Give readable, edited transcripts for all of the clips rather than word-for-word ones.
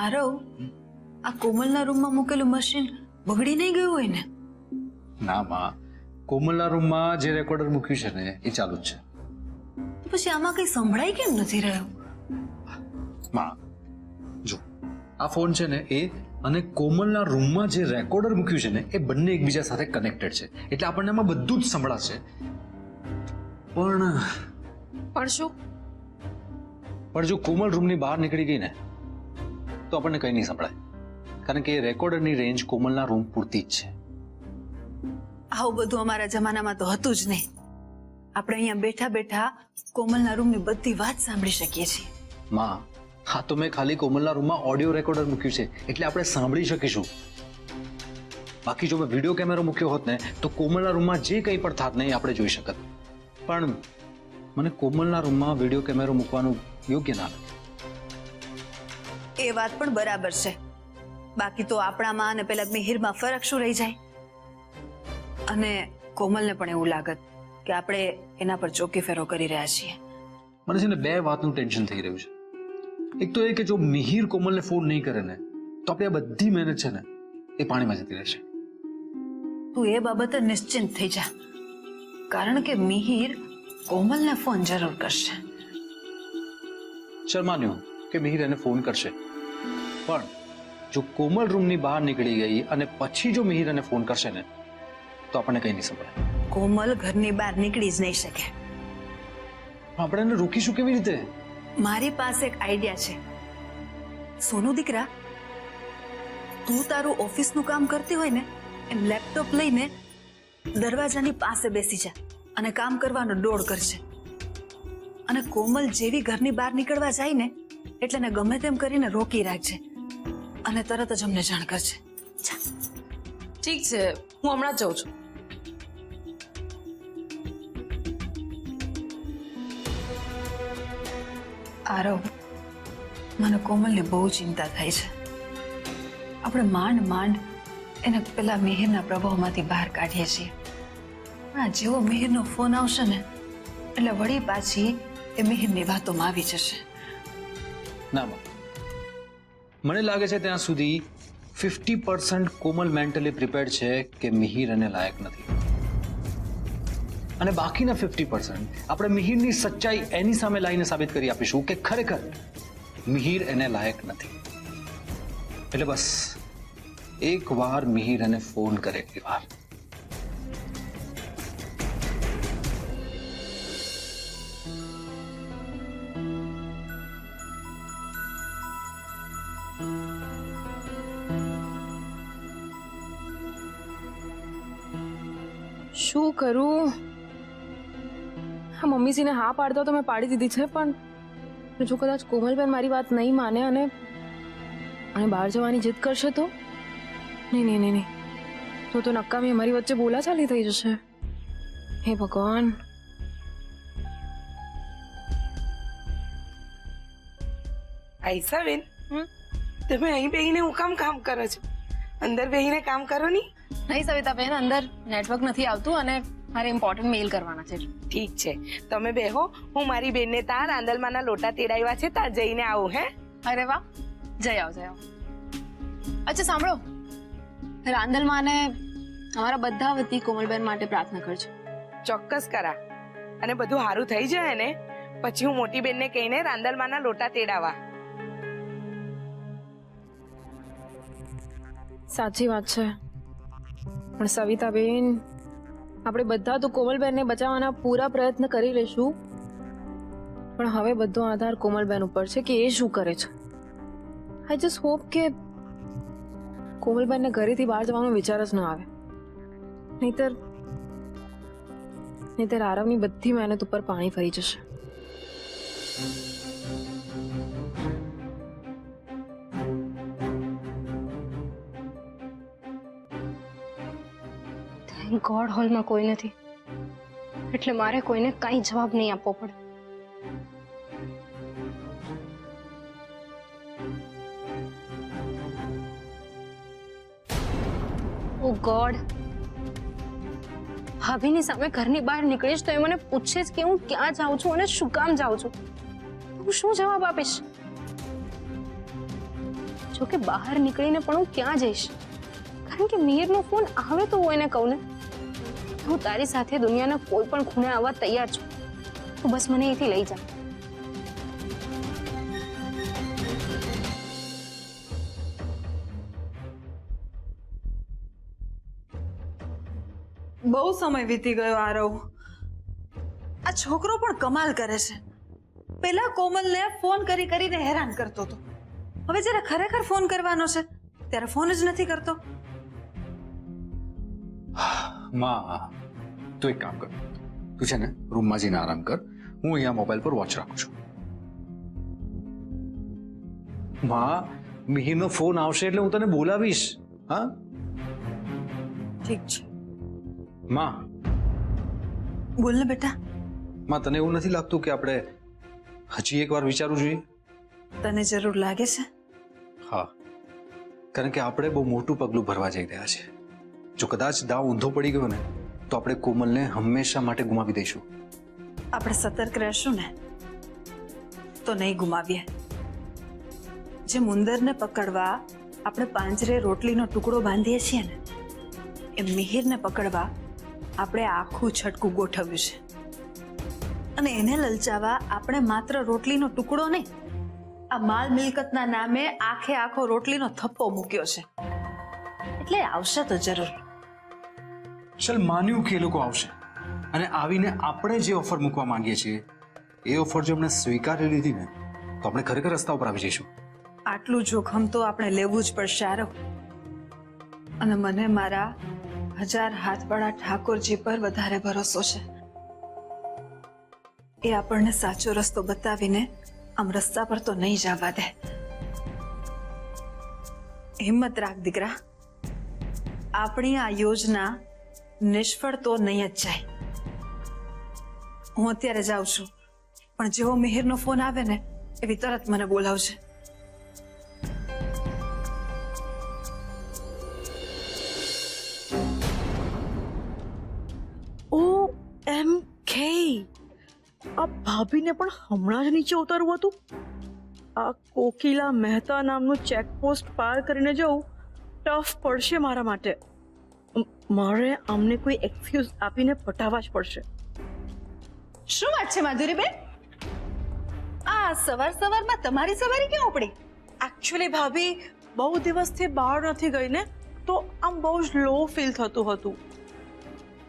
આરવ, આ કોમલના રૂમમાં મૂકેલું મશીન બગડી નહીં ગયું હોય ને? ના માં, કોમલના રૂમમાં જે રેકોર્ડર મૂક્યું છે ને એ ચાલુ જ છે. તો પછી આમાં કઈ સંભળાય કેમ નથી રહ્યું? માં જો, આ ફોન છે ને એ અને કોમલના રૂમમાં જે રેકોર્ડર મૂક્યું છે ને એ બંને એકબીજા સાથે કનેક્ટેડ છે, એટલે આપણને એમાં બધું જ સંભળાશે. પણ શું? જો કોમલ રૂમની બહાર નીકળી ગઈ ને તો આપણને કંઈ નહીં સંભળાય, કારણ કે એ રેકોર્ડરની રેન્જ કોમલના રૂમ પૂરતી જ છે. આવું બધું અમારા જમાનામાં તો હતું જ નહીં. આપણે અહીંયા બેઠા બેઠા કોમલના રૂમની બધી વાત સાંભળી શકીએ છીએ. માં, હા તો મેં ખાલી કોમલના રૂમમાં ઓડિયો રેકોર્ડર મૂક્યું છે એટલે આપણે સાંભળી શકીશું. બાકી જો મેં વિડીયો કેમેરો મૂક્યો હોત ને તો કોમલના રૂમમાં જે કંઈ પણ થાત ને એ આપણે જોઈ શકત. પણ મને કોમલના રૂમમાં વિડીયો કેમેરો મૂકવાનું યોગ્ય ના લાગે. એ વાત પણ બરાબર છે. બાકી તો આપણામાં અને પેલા મિહિરમાં ફરક શું રહી જાય? અને કોમલને પણ એવું લાગત કે આપણે એના પર ચોકી ફેરો કરી રહ્યા છીએ. મને છે ને બે વાતનું ટેન્શન થઈ રહ્યું છે. એક તો એ કે જો મિહિર કોમલને ફોન નહીં કરે ને તો આપણે આ બધી મહેનત છે ને એ પાણીમાં જતી રહેશે. તું એ બાબતે નિશ્ચિંત થઈ જા, કારણ કે મિહિર કોમલને ફોન જરૂર કરશે. ચાલ માન્યું કે મિહિર એને ફોન કરશે, પણ જો કોમલ રૂમની બહાર નીકળી ગઈ અને પછી જો મિહિર એને ફોન કરશે ને તો આપણને કંઈ નહીં સંભળાય. કોમલ ઘરની બહાર નીકળી જ નહીં શકે. આપણે એને રોકીશું કેવી રીતે? મારી પાસે એક આઈડિયા છે. સોનુ દીકરા, તું તારું ઓફિસનું કામ કરતી હોય ને એમ લેપટોપ લઈને દરવાજાની પાસે બેસી જા અને કામ કરવાનો દોડ કરશે. અને કોમલ જેવી ઘરની બહાર નીકળવા જાય ને એટલે એને ગમે તેમ કરીને રોકી રાખજે અને તરત જ અમને જાણ કરજે. ઠીક છે, હું હમણાં જ જાઉં છું. આરવ, મને કોમલની બહુ ચિંતા થાય છે. આપણે માંડ માંડ એને પેલા મિહિરના પ્રભાવમાંથી બહાર કાઢીએ છીએ, પણ આ જેવો મિહિરનો ફોન આવશે ને એટલે વળી પાછી એ મિહિરની વાતોમાં આવી જશે. ના માં, મને લાગે છે ત્યાં સુધી 50% કોમલ મેન્ટલી પ્રિપેર્ડ છે કે મિહિર એને લાયક નથી, અને બાકીના 50% આપણે મિહિરની સચ્ચાઈ એની સામે લાવીને સાબિત કરી આપીશું કે ખરેખર મિહિર એને લાયક નથી. એટલે બસ એક વાર મિહિર એને ફોન કરે એટલી વાર. શું કરું? હા, મમ્મીજીને હા પાડતો તો મેં પાડી દીધી છે, પણ જો કદાચ કોમલબેન મારી વાત નહીં માને અને બહાર જવાની જીદ કરશે તો નહીં, તો નક્કામી મારી વચ્ચે બોલાચાલી થઈ જશે. હે ભગવાન. આઈસાબેન, તમે અહીં બેહીને હું કામ કરો છો? અંદર બેહીને કામ કરો ની. નહીં સવિતાબેન, અંદર નેટવર્ક નથી આવતું અને મારે ઇમ્પોર્ટન્ટ મેલ કરવાના છે. ઠીક છે, તમે બેહો. હું મારી બેનને ત્યાં રાંદલમાના લોટા તેડાવ્યા છે, ત્યાં જઈને આવું. હે? અરે વાહ, જઈ આવો. અચ્છા સાંભળો, રાંદલમાને અમારા બધા વતી કોમલબેન માટે પ્રાર્થના કરજો. ચોક્કસ કરા. અને બધું સારું થઈ જાય ને પછી હું મોટી બેનને કહીને રાંદલમાના લોટા તેડાવા. સાચી વાત છે, પણ સવિતાબેન, આપણે બધા તો કોમલબેનને બચાવવાના પૂરા પ્રયત્ન કરી લઈશું, પણ હવે બધો આધાર કોમલબેન ઉપર છે કે એ શું કરે છે. આઈ જસ્ટ હોપ કે કોમલબેનને ઘરેથી બહાર જવાનો વિચાર જ ન આવે, નહીતર આરવની બધી મહેનત ઉપર પાણી ફરી જશે. થેન્ક ગોડ હોલમાં કોઈ નથી, એટલે મારે કોઈને કાંઈ જવાબ નહીં આપવો પડે. ઓ ગોડ, ભાભીની સામે ઘરની બહાર નીકળીશ તો એ મને પૂછે જ કે હું ક્યાં જાઉં છું અને શું કામ જાઉં છું. હું શું જવાબ આપીશ? જો કે બહાર નીકળીને પણ હું ક્યાં જઈશ, કારણ કે મિહિરનો ફોન આવે તો હું એને કહું ને હું તારી સાથે દુનિયાના કોઈ પણ ખૂણે આવવા તૈયાર છું, તું બસ મને અહીંથી લઈ જા. બહુ સમય વીતી ગયો આરવ. આ છોકરો પણ કમાલ કરે છે. પેલા કોમલને ફોન કરી કરીને હેરાન કરતો હતો, હવે જ્યારે ખરેખર ફોન કરવાનો છે ત્યારે ફોન જ નથી કરતો. માં તું એક કામ કર, તું છે ને રૂમમાં જઈને આરામ કર, હું અહીંયા મોબાઈલ પર વોચ રાખું છું. માં મિહિરનો ફોન આવશે એટલે હું તને બોલાવીશ. હા ઠીક છે, માં. બોલ ને બેટા. માં તને એવું નથી લાગતું કે આપણે હજી એકવાર વિચારવું જોઈએ? તને જરૂર લાગે છે? હા, કારણ કે આપણે બહુ મોટું પગલું ભરવા જઈ રહ્યા છે. જો કદાચ દાવ ઊંધો પડી ગયો ને તો આપણે કોમલને હંમેશા માટે ગુમાવી દઈશું. આપણે સતર્ક રહેશું ને તો નહીં ગુમાવીએ. જે ઉંદરને પકડવા આપણે પાંજરે રોટલીનો ટુકડો બાંધીએ છીએ ને, એ મિહિરને પકડવા આપણે આખું છટકું ગોઠવ્યું છે. અને એને લલચાવવા આપણે માત્ર રોટલીનો ટુકડો નહીં, આ માલ મિલકતના નામે આખે આખો રોટલીનો થપ્પો મૂક્યો છે. એટલે આવશે તો જરૂર. ચલ માન્યું કે એ લોકો આવશે, અને આવીને આપણે જે ઓફર મૂકવા માંગીએ છીએ એ ઓફર જો એમણે સ્વીકારી લીધી ને તો આપણે ખરેખર રસ્તા ઉપર આવી જઈશું. આટલું જોખમ તો આપણે લેવું જ પડશે આરવ. અને મને મારા 1000 હાથવાળા ઠાકોરજી પર વધારે ભરોસો છે. એ આપણને સાચો રસ્તો બતાવીને આમ રસ્તા પર તો નહીં જવા દે. હિંમત રાખ દીકરા, આપણી આ યોજના નિષ્ફળ તો નહીં જ જાય. હું અત્યારે જાઉં છું, પણ જેવો મિહિરનો ફોન આવે ને એવી તરત મને બોલાવશે. OMG, આ ભાભીને પણ હમણાં જ નીચે ઉતરવું હતું. આ કોકિલા મહેતા નામનું ચેકપોસ્ટ પાર કરીને જવું ટફ પડશે મારા માટે. મારે આમને કોઈ એક્સક્યુઝ આપીને પટાવવા જ પડશે. શું વાત છે માધુરીબેન? આ સવાર સવારમાં તમારી સવારી ક્યાં ઉપડી? એકચ્યુઅલી ભાભી બહુ દિવસથી બહાર નથી ગઈ ને, તો આમ બહુ જ લો ફીલ થતું હતું.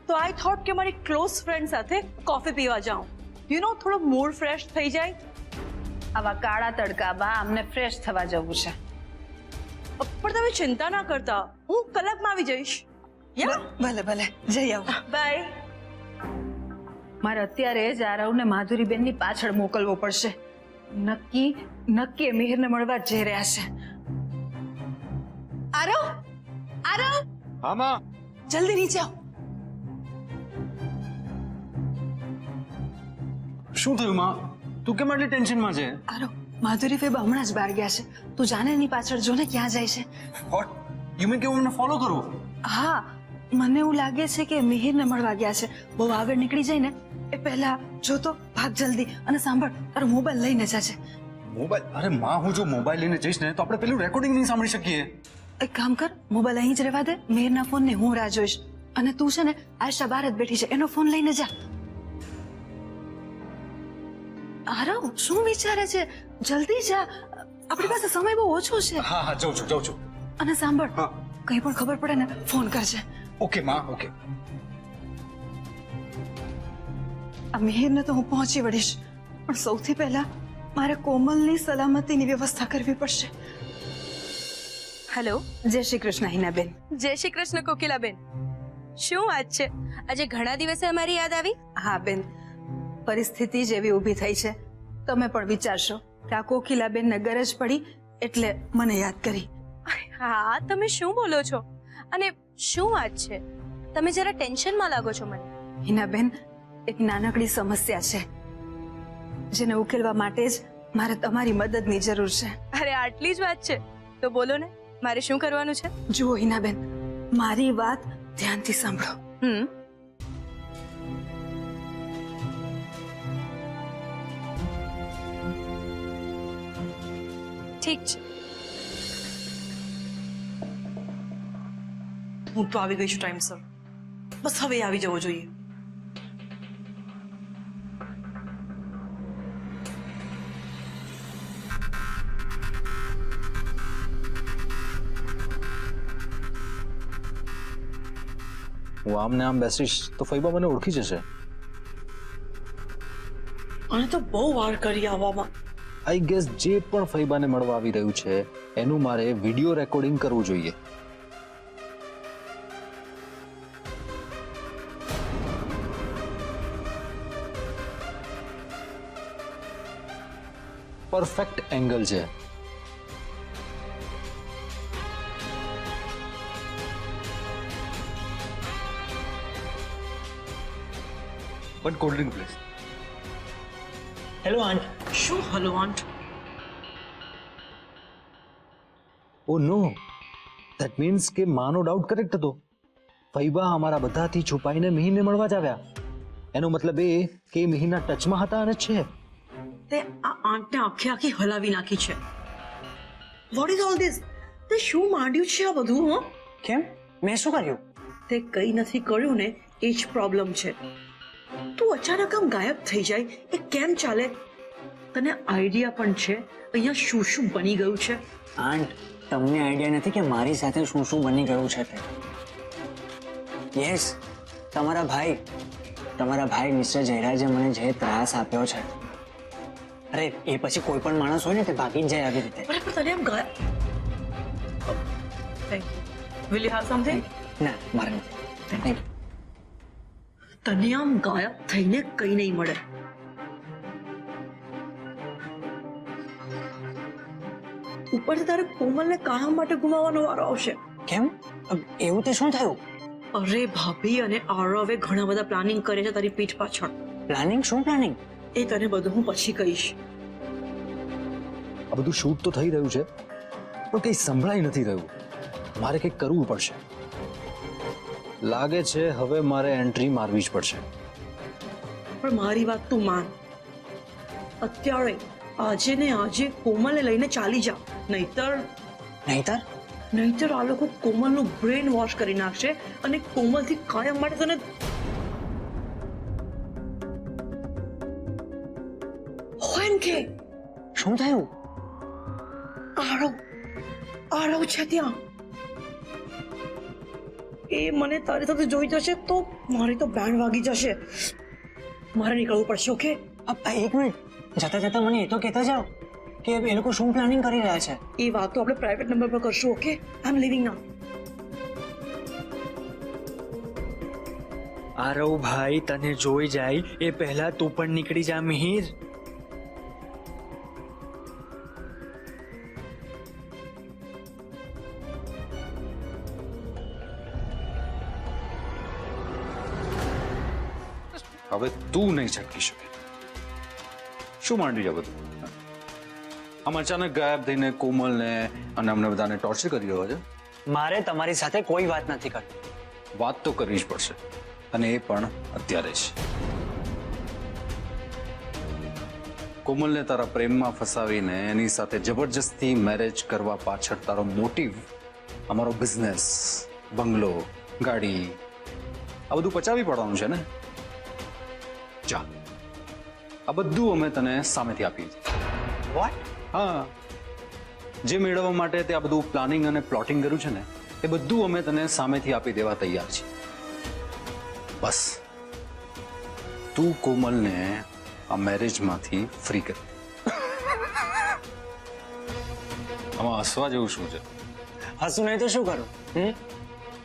તો આઈ થોટ કે મારી ક્લોઝ ફ્રેન્ડ સાથે કોફી પીવા જાઉં, યુ નો, થોડો મૂડ ફ્રેશ થઈ જાય. આવા કાળા તડકામાં અમને ફ્રેશ થવા જવું છે. પણ તમે ચિંતા ના કરતા, હું કલાકમાં આવી જઈશ. ભલે ભલે, જઈ આવો. બાય. મારે અત્યારે જ આરવને માધુરીબેનની પાછળ મોકલવો પડશે. નક્કી મિહિરને મળવા જ જઈ રહ્યા છે. આરવ, આરવ, હા માં. જલ્દી નીચે આવ. શું થયું માં? તું કેમ આટલી ટેન્શનમાં છે? આરવ, માધુરી ફેબા હમણાં જ બહાર ગયા છે. તું જાને એની પાછળ જો ને ક્યાં જાય છે. વોટ યુ મીન કે હું એમને ફોલો કરું? હા, મને એવું લાગે છે કે મિહિરને મળવા ગયા છે. બહુ આગળ નીકળી જાય ને એ પહેલા જો તો ભાગ જલ્દી. અને સાંભળ, તારો મોબાઈલ લઈને જાજે. મોબાઈલ? અરે માં, હું જો મોબાઈલ લઈને જઈશ ને તો આપણે પેલું રેકોર્ડિંગ નહીં સાંભળી શકીએ. એક કામ કર, મોબાઈલ અહીં જ રહેવા દે. મિહિરના ફોનને હું રાહ જોઈશ. અને તું છે ને આયશા બહાર જ બેઠી છે, એનો ફોન લઈને જા. આરવ, શું વિચારે છે? જલ્દી જા, આપણી પાસે સમય બહુ ઓછો છે. હા હા, જાઉં છું. અને સાંભળ, હા. કઈ પણ ખબર પડે ને ફોન કરજે. ઓકે માં, ઓકે. આ મિહિરને તો હું પહોંચી વળીશ, પણ સૌથી પહેલા મારે કોમલની સલામતીની વ્યવસ્થા કરવી પડશે. હેલો, જય શ્રી કૃષ્ણ હિનાબેન. જય શ્રી કૃષ્ણ કોકિલાબેન. શું વાત છે, આજે ઘણા દિવસે અમારી યાદ આવી? હા બેન, પરિસ્થિતિ જ એવી ઊભી થઈ છે. તમે પણ વિચારશો કે આ કોકિલાબેનને ગરજ પડી એટલે મને યાદ કરી. હા, તમે શું બોલો છો? અને શું વાત છે? તમે જરા ટેન્શનમાં લાગો છો મને. હિનાબેન, એક નાનકડી સમસ્યા છે જેને ઉકેલવા માટે જ મારે તમારી મદદની જરૂર છે. અરે આટલી જ વાત છે તો બોલો ને, મારે શું કરવાનું છે? જુઓ હિનાબેન, મારી વાત ધ્યાનથી સાંભળો. ઠીક છે, હું તો આવી ગઈ છું ટાઈમસર. બસ હવે આવી જવો જોઈએ. હું આમ ને આમ બેસીશ તો ફૈબા મને ઓળખી જશે. અને તો બહુ વાર કરી આવવામાં. આઈ ગેસ જે પણ ફૈબાને મળવા આવી રહ્યું છે એનું મારે વિડીયો રેકોર્ડિંગ કરવું જોઈએ. પરફેક્ટ એંગલ છે. But cold drink please. Hello aunt. શું hello aunt? Oh no, that means કે માનો ડાઉટ કરેક્ટ હતો. ફૈબા અમારા બધાથી છુપાઈને મિહિરને મળવા જ આવ્યા. એનો મતલબ એ કે એ મિહિરના ટચમાં હતા અને છે. તે આ આંટને આખી આખી હલાવી નાખી છે. What is all this? તે શું માંડ્યું છે આ બધું? હો, કેમ? મેં શું કર્યું? તે કઈ નથી કર્યું ને એ જ પ્રોબ્લેમ છે. તું અચાનક આમ ગાયબ થઈ જાય એ કેમ ચાલે? તને આઈડિયા પણ છે અહીંયા શું શું બની ગયું છે? આંટ, તમને આઈડિયા નથી કે મારી સાથે શું શું બની ગયું છે તે. યસ, તમારા ભાઈ મિસ્ટર જયરાજે મને જે ત્રાસ આપ્યો છે. અરે એ પછી કોઈ પણ માણસ હોય ને તે ભાગી જ જાય આવી રીતે. અરે પણ તને આમ ગાયબ. Thank you. Will you have something? ના, મારે નથી. Thank you. તને આમ ગાયબ થઈને કઈ નહીં મળે. ઉપરથી તારે કોમલને કાયમ માટે ગુમાવવાનો વારો આવશે. કેમ? એવું તે શું થયું? અરે ભાભી અને આરવે ઘણા બધા પ્લાનિંગ કરે છે તારી પીઠ પાછળ. પ્લાનિંગ? શું પ્લાનિંગ? એ તને બધું હું પછી કહીશ. આ બધું શૂટ તો થઈ રહ્યું છે પણ કંઈ સંભળાઈ નથી રહ્યું. મારે કંઈક કરવું પડશે. લાગે છે હવે મારે એન્ટ્રી મારવી જ પડશે. પણ મારી વાત તું માન. અત્યારે આજે ને આજે કોમલને લઈને ચાલી જા. નહીતર આ લોકો કોમલનું બ્રેન વોશ કરી નાખશે અને કોમલથી કાયમ માટે તને. કે શું થયું? આરવ છે ત્યાં. એ મને તારી સાથે જોઈ જશે તો મારી તો બેન્ડ વાગી જશે. મારે નીકળવું પડશે. ઓકે? એક મિનિટ, જતા જતા મને એ તો કહેતા જાઓ કે એ લોકો શું પ્લાનિંગ કરી રહ્યા છે. એ વાત તો આપણે પ્રાઇવેટ નંબર પર કરશું. ઓકે? આઈ એમ લિવિંગ નાઉ. આરવ ભાઈ તને જોઈ જાય એ પહેલા તું પણ નીકળી જા મિહિર. હવે તું નહીં છટકી શકે. શું માંડ્યું છે બધું? આમ અચાનક ગાયબ થઈને કોમલને અને અમને બધાને ટોર્ચર કરી રહ્યો છે. મારે તમારી સાથે કોઈ વાત નથી કરવી. વાત તો કરવી જ પડશે અને એ પણ અત્યારે જ. કોમલને તારા પ્રેમમાં ફસાવીને એની સાથે જબરજસ્તી મેરેજ કરવા પાછળ તારો મોટિવ અમારો બિઝનેસ, બંગલો, ગાડી આ બધું પચાવી પડવાનું છે ને? જા, આ બધું અમે તને સામેથી આપીએ છીએ. વોટ? હા, જે મેળવવા માટે તે આ બધું પ્લાનિંગ અને પ્લોટિંગ કર્યું છે ને એ બધું અમે તને સામેથી આપી દેવા તૈયાર છીએ. બસ તું કોમલને આ મેરેજમાંથી ફ્રી કર. આમાં હસવા જેવું શું છે? હસું નહીં તો શું કરું?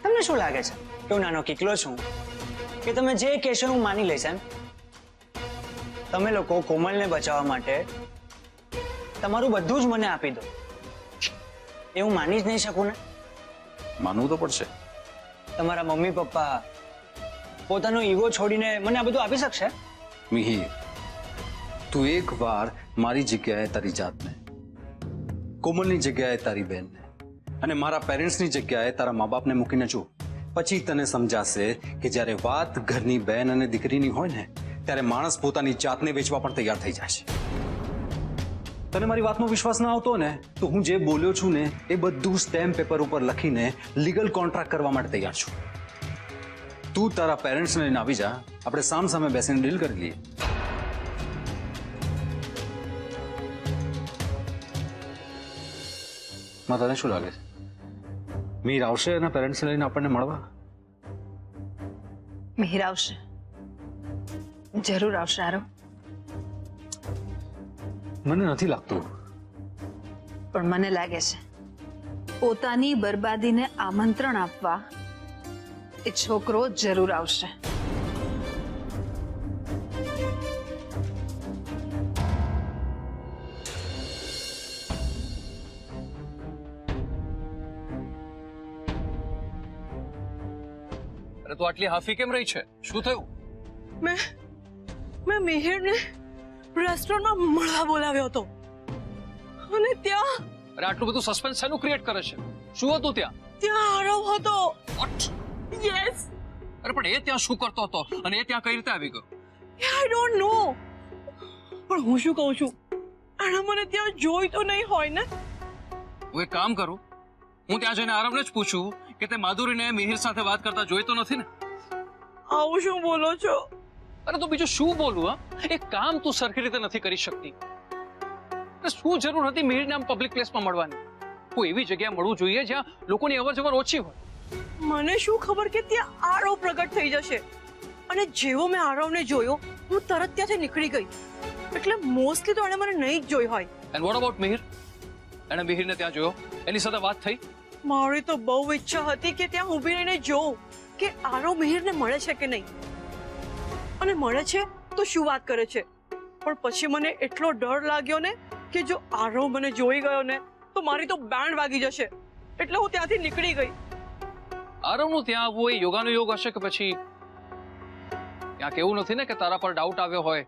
તમને શું લાગે છે કે હું નાનો કિકલો છું કે તમે જે કહેશો હું માની લઈશ? એમ તમે લોકો કોમલને બચાવવા માટે તમારું બધું જ મને આપી દો એ હું માની જ નહીં શકું ને? માનવું તો પડશે. તમારા મમ્મી પપ્પા પોતાનો ઈગો છોડીને મને આ બધું આપી શકશે? મિહિર, તું એક વાર મારી જગ્યાએ તારી જાતને, કોમલની જગ્યાએ તારી બહેનને અને મારા પેરેન્ટ્સની જગ્યાએ તારા મા બાપને મૂકીને જો. પછી તને સમજાશે કે જ્યારે વાત ઘરની બહેન અને દીકરીની હોય ને ત્યારે માણસ પોતાની જાતને વેચવા પણ તૈયાર થઈ જાય છે. તને મારી વાતનો વિશ્વાસ ના આવતો ને તો હું જે બોલ્યો છું ને એ બધું સ્ટેમ્પ પેપર ઉપર લખીને લીગલ કોન્ટ્રાક્ટ કરવા માટે તૈયાર છું. તું તારા પેરેન્ટ્સને લઈને આવી જા, આપણે સામ સામે બેસીને ડીલ કરી લઈએ. માં તને શું લાગે છે, મીર આવશે એના પેરેન્ટ્સને લઈને આપણને મળવા? મિહિર આવશે, જરૂર આવશે આરવ. મને નથી લાગતું. પણ મને લાગે છે પોતાની બરબાદીને આમંત્રણ આપવા એ છોકરો જરૂર આવશે. અરે તું આટલી હાફી કેમ રહી છે? શું થયું? મેં મિહિરને રેસ્ટોરન્ટમાં મળવા બોલાવ્યો હતો અને ત્યાં અરે આટલું બધું સસ્પેન્સ શેનું ક્રિએટ કરે છે? શું હતું ત્યાં? આરવ હતો. What? યસ. અરે પણ એ ત્યાં શું કરતો હતો અને એ ત્યાં કઈ રીતે આવી ગયો? I don't know. પણ હું શું કહું છું, આણે મને ત્યાં જોઈ તો નહીં હોય ને? હું એક કામ કરું, હું ત્યાં જઈને આરવને જ પૂછું કે તે માધુરીને મિહિર સાથે વાત કરતા જોઈ તો નથી ને? આવું શું બોલો છો? અરે તો બીજું શું બોલું? હા, એક કામ તું સરખી રીતે નથી કરી શકતી. શું જરૂર હતી મિહિરને આમ પબ્લિક પ્લેસમાં મળવાની? કોઈ એવી જગ્યાએ મળવું જોઈએ જ્યાં લોકોની અવરજવર ઓછી હોય. મને શું ખબર કે ત્યાં આરવ પ્રગટ થઈ જશે. અને જેવો મેં આરવને જોયો હું તરત ત્યાંથી નીકળી ગઈ. એટલે મોસ્ટલી તો એણે મને નહીં જ જોઈ હોય. And what about Mihir? એણે મિહિરને ત્યાં જોયો, એની સાથે વાત થઈ? મારી તો બહુ ઈચ્છા હતી કે ત્યાં ઊભી રહીને જોઉં કે આરવ મિહિરને મળે છે કે નહીં, અને મળે છે તો શું વાત કરે છે. પણ પછી મને એટલો ડર લાગ્યો ને કે જો આરવ મને જોઈ ગયો ને તો મારી તો બેન્ડ વાગી જશે. એટલે હું ત્યાંથી નીકળી ગઈ. આરવનું ત્યાં આવવું એ યોગાનો યોગ હશે કે પછી ત્યાં કેવું નથી ને કે તારા પર ડાઉટ આવ્યો હોય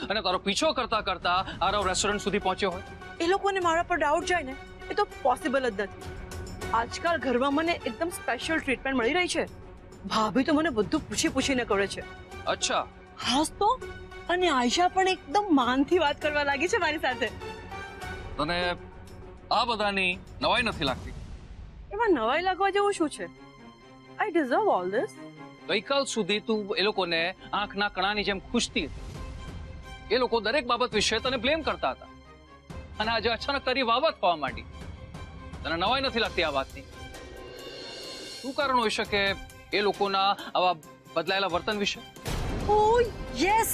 અને તારો પીછો કરતા કરતા આરવ રેસ્ટોરન્ટ સુધી પહોંચ્યો હોય? એ લોકોને મારા પર ડાઉટ જાય ને એ તો પોસિબલ જ નથી. આજકાલ ઘરમાં મને એકદમ સ્પેશિયલ ટ્રીટમેન્ટ મળી રહી છે. ભાભી તો મને બધું પૂછીને કરે છે. અચ્છા. હાસ તો. અને આયશા પણ એકદમ માનથી વાત કરવા લાગી છે મારી સાથે. તને આ બધાની નવાઈ નથી લાગતી? એમાં નવાઈ લાગવા જેવું શું છે? આઈ ડિઝર્વ ઓલ ધીસ. ગઈકાલ સુધી તું એ લોકોને આંખના કણાની જેમ ખુશતી હતી. એ લોકો દરેક બાબત વિશે તને બ્લેમ કરતા હતા અને આજે અચાનક તારી વાવા થવા માંડી. તને નવાઈ નથી લાગતી આ વાતની? શું કારણ હોઈ શકે એ લોકોના આવા બદલાયેલા વર્તન વિશે? ઓ યસ,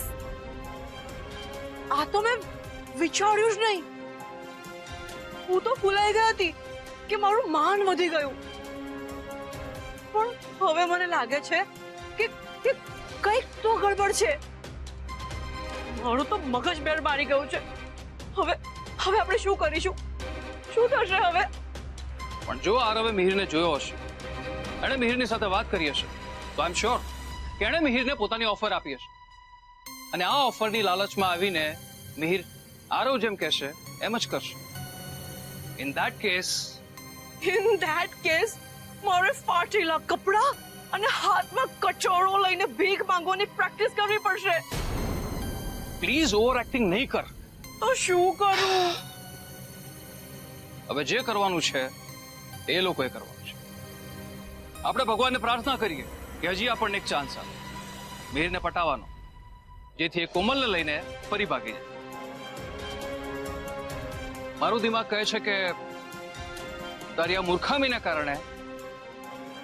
આ તો મેં વિચાર્યું જ નહીં. હું તો ફૂલાઈ ગઈ હતી કે મારું માન વધી ગયું. પણ હવે મને લાગે છે કે કંઈક તો ગડબડ છે. મારું તો મગજ બેર મારી ગયું છે. હવે આપણે શું કરીશું? શું થશે હવે? પણ જો આરવે મિહિરને જોયો હશે, એણે મિહિરની સાથે વાત કરી હશે, તો આઈ એમ શ્યોર કે એણે મિહિરને પોતાની ઓફર આપી હશે. અને આ ઓફરની લાલચમાં આવીને મિહિર આરવ જેમ કહેશે એમ જ કરશે. ઇન ધેટ કેસ મારે ફાટેલા કપડા અને હાથમાં કચોળો લઈને ભીખ માંગવાની પ્રેક્ટિસ કરવી પડશે. પ્લીઝ ઓવર એક્ટિંગ નહીં કર. તો શું કરું? હવે જે કરવાનું છે એ લોકોએ કરવાનું છે. આપણે ભગવાનને પ્રાર્થના કરીએ કે હજી આપણને એક ચાન્સ આપે મિહિરને પટાવવાનો, જેથી એ કોમલને લઈને ફરી ભાગી જાય. મારું દિમાગ કહે છે કે તારી આ મૂર્ખામીને કારણે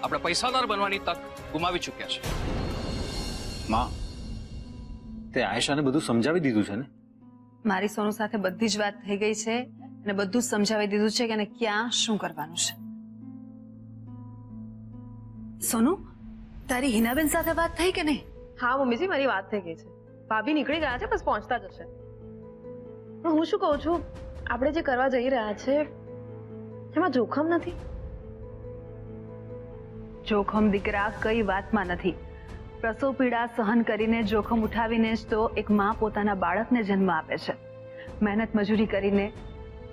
આપણે પૈસાદાર બનવાની તક ગુમાવી ચૂક્યા છે. માં, તે આયશાને બધું સમજાવી દીધું છે ને? મારી સોનુ સાથે બધી જ વાત થઈ ગઈ છે અને બધું જ સમજાવી દીધું છે કે એને ક્યાં શું કરવાનું છે. સોનુ, તારી હિનાબેન સાથે વાત થઈ કે નહીં? હા મમ્મીજી, મારી વાત થઈ ગઈ છે. ભાભી નીકળી ગયા છે, બસ પહોંચતા જ હશે. પણ હું શું કહું છું, આપણે જે કરવા જઈ રહ્યા છે એમાં જોખમ નથી? જોખમ દીકરા કઈ વાતમાં નથી. પ્રસવ પીડા સહન કરીને જોખમ ઉઠાવીને જ તો એક માં પોતાના બાળકને જન્મ આપે છે. મહેનત મજૂરી કરીને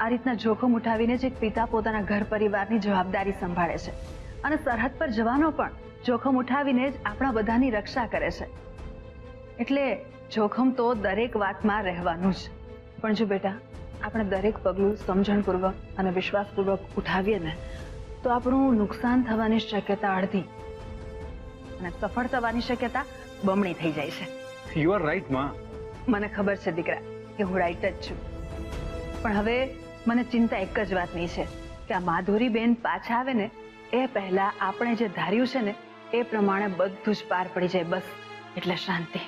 આ રીતના જોખમ ઉઠાવીને જ એક પિતા પોતાના ઘર પરિવારની જવાબદારી સંભાળે છે. અને સરહદ પર જવાનો પણ જોખમ ઉઠાવીને જ આપણા બધાની રક્ષા કરે છે. એટલે જોખમ તો દરેક વાતમાં રહેવાનું જ. પણ જો બેટા, આપણે દરેક પગલું સમજણપૂર્વક અને વિશ્વાસપૂર્વક ઉઠાવીએ ને તો આપણું નુકસાન થવાની શક્યતા અડધી અને સફળ થવાની શક્યતા બમણી થઈ જાય છે. યુ આર રાઈટ માં. મને ખબર છે દીકરા કે હું રાઈટ જ છું, પણ હવે મને ચિંતા એક જ વાતની છે કે આ માધુરીબેન પાછા આવે ને એ પહેલા આપણે જે ધાર્યું છે ને એ પ્રમાણે બધું જ પાર પડી જાય, બસ એટલે શાંતિ.